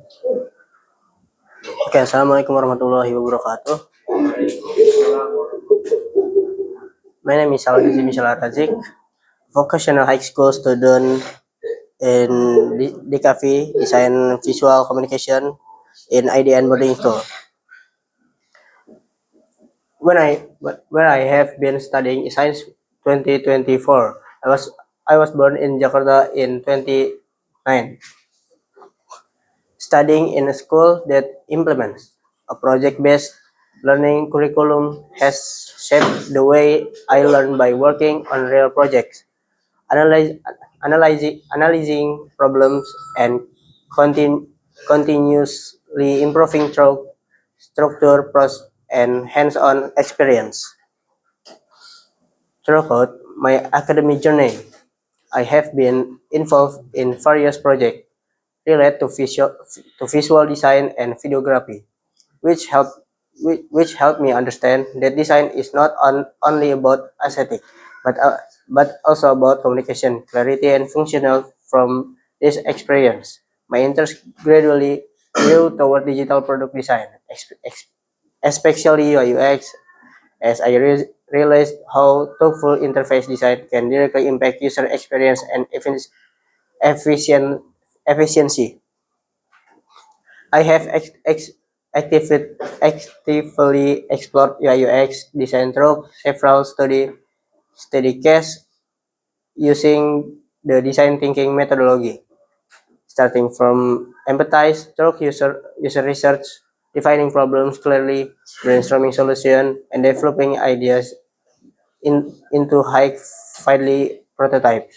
Oke, Assalamualaikum warahmatullahi wabarakatuh. My name is Algizi Mishala Razik, vocational high school student in DKV, Design Visual Communication in IDN boarding school. When I have been studying science 2024, I was born in Jakarta in 29. Studying in a school that implements a project-based learning curriculum has shaped the way I learn by working on real projects, analyzing problems, and continuously improving through structure, process, and hands-on experience. Throughout my academic journey, I have been involved in various projects related to visual design and videography, which help which helped me understand that design is not only about aesthetic, but also about communication, clarity, and functional. From this experience, my interest gradually grew toward digital product design, especially UI UX, as I realized how thoughtful interface design can directly impact user experience and efficient efficiency. I have actively explored UI UX design through several study cases using the design thinking methodology, starting from empathize through user research, defining problems clearly, brainstorming solution, and developing ideas into high fidelity prototypes.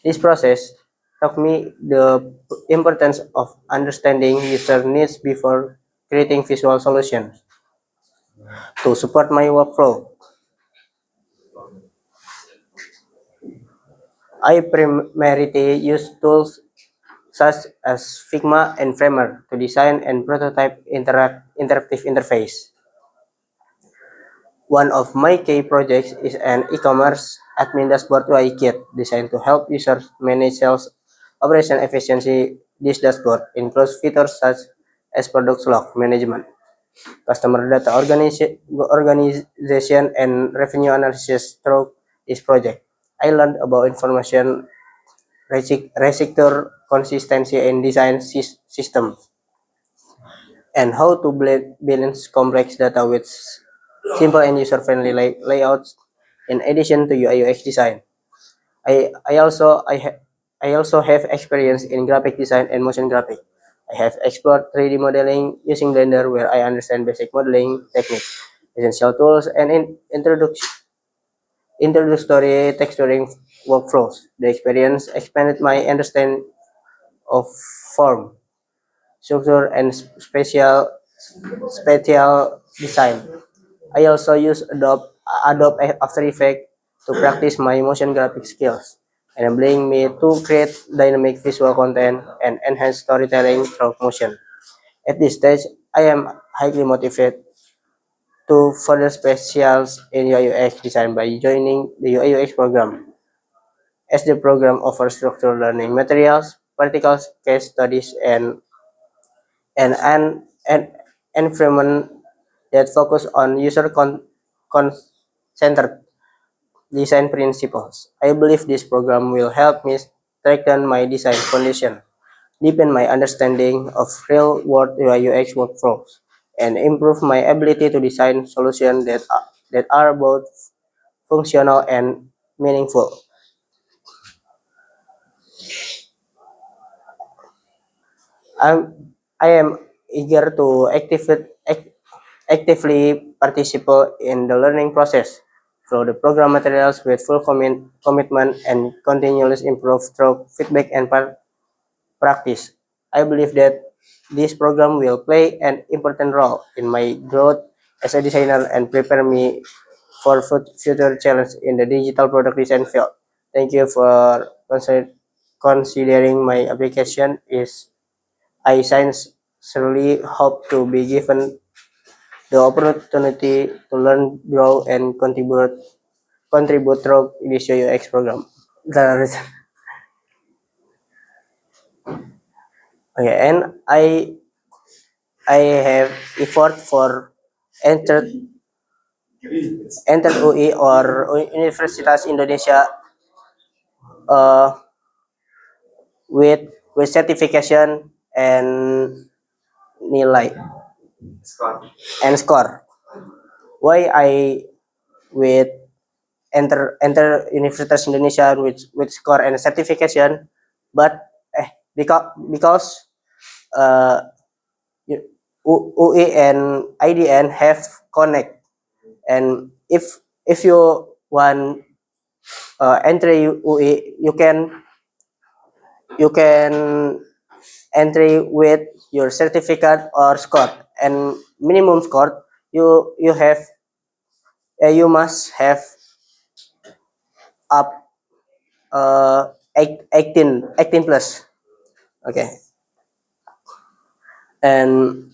This process taught me the importance of understanding user needs before creating visual solutions. To support my workflow, I primarily use tools such as Figma and Framer to design and prototype interactive interface. One of my key projects is an e-commerce admin dashboard UI kit designed to help users manage sales operation efficiency. This dashboard includes features such as product log management, customer data organization, and revenue analysis. Through this project, I learned about information register consistency and design systems, and how to balance complex data with simple and user-friendly layouts. In addition to UI UX design, I I also I ha- I also have experience in graphic design and motion graphic. I have explored 3D modeling using Blender, where I understand basic modeling techniques, essential tools, and introductory texturing workflows. The experience expanded my understanding of form, structure, and spatial design. I also use Adobe After Effects to practice my motion graphic skills, enabling me to create dynamic visual content and enhance storytelling through motion. At this stage, I am highly motivated to further specialize in UI UX design by joining the UI UX program, as the program offers structured learning materials, practical case studies, and an environment that focus on centered design principles. I believe this program will help me strengthen my design foundation, deepen my understanding of real-world UI UX workflows, and improve my ability to design solutions that are both functional and meaningful. I'm, I am eager to actively participate in the learning process through the program materials with full commitment and continuous improve through feedback and practice. I believe that this program will play an important role in my growth as a designer and prepare me for future challenges in the digital product design field. Thank you for considering my application. I sincerely hope to be given the opportunity to learn, grow, and contribute through this UX program. Okay, and I have effort for entered entered UI or Universitas Indonesia uh, with certification and nilai and score. Why I with enter Universitas Indonesia with score and certification, but because uh, UI and IDN have connect, and if you want enter UI, you can entry with your certificate or score, and minimum score you must have up 18 plus. Okay, and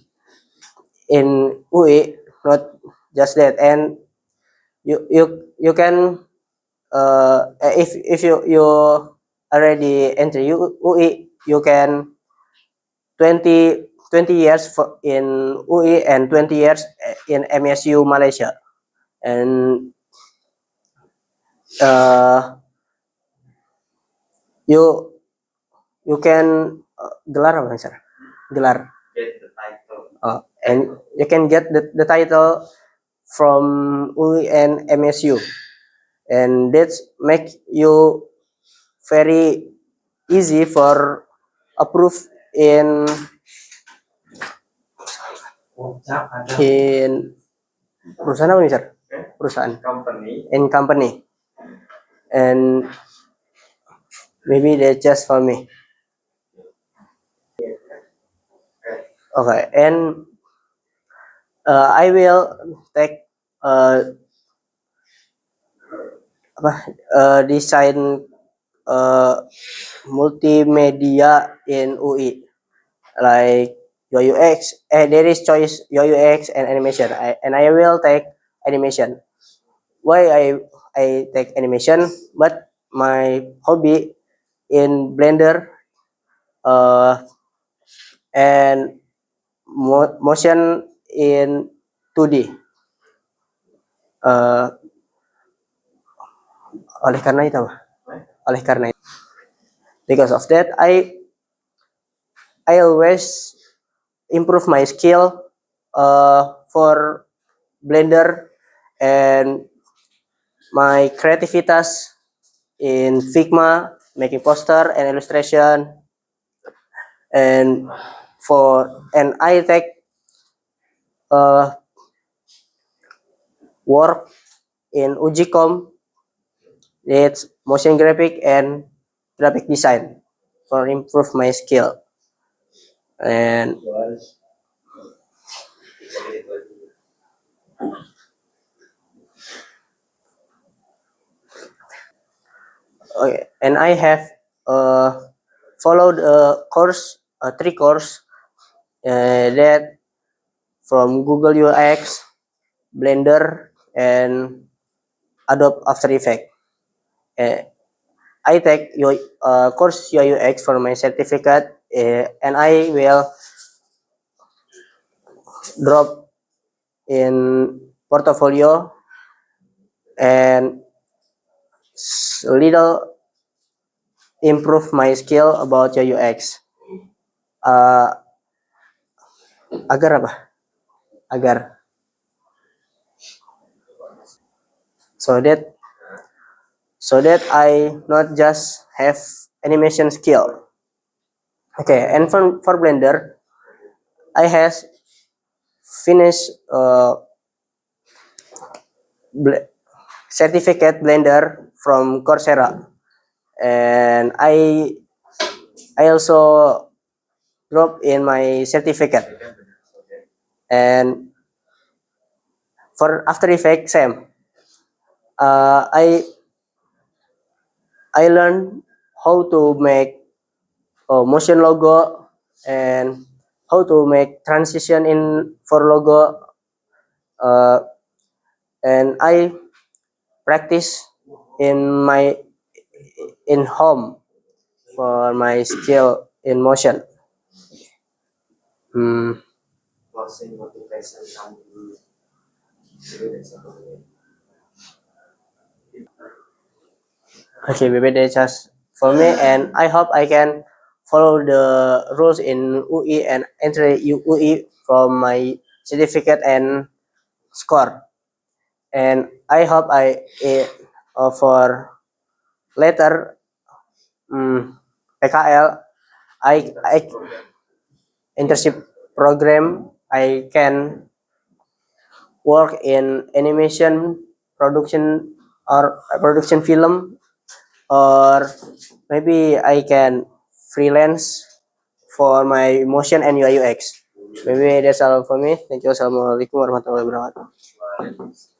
in UI not just that, and you can if you already enter UI, you can 20 years in UI and 20 years in MSU Malaysia, and uh, you you can gelar apa Sir? Gelar. And you can get the title from UI and MSU, and that make you very easy for approve in in perusahaan apa nih Sir? Perusahaan in company, and maybe that's just for me. Okay, and I will take design uh, multimedia in UI, like UI UX. There is choice UI UX and animation. And I will take animation. Why I take animation? But my hobby in Blender uh, and motion in 2D. Uh, oleh karena itu, oleh karena itu, because of that, I always improve my skill for Blender and my creativitas in Figma, making poster and illustration, and I take uh, work in Ujicom. It's motion graphic and graphic design for improve my skill. And okay, and I have followed a course, three course that from Google UX, Blender, and Adobe After Effects. Uh, I take your course UI UX for my certificate, and I will drop in portfolio and little improve my skill about UI UX. Uh, agar apa? Agar so that I not just have animation skill. Okay, and for Blender, I has finished certificate Blender from Coursera, and I also drop in my certificate, and for After Effects same. I learned how to make motion logo and how to make transition in for logo, uh, and I practice in my in home for my skill in motion. Hmm. Okay, maybe that's just for me, and I hope I can follow the rules in UI and enter UI from my certificate and score. And I hope for later PKL I internship program I can work in animation production or production film, or maybe I can freelance for my motion and UI UX. Maybe that's all for me. Thank you. Assalamualaikum warahmatullahi wabarakatuh.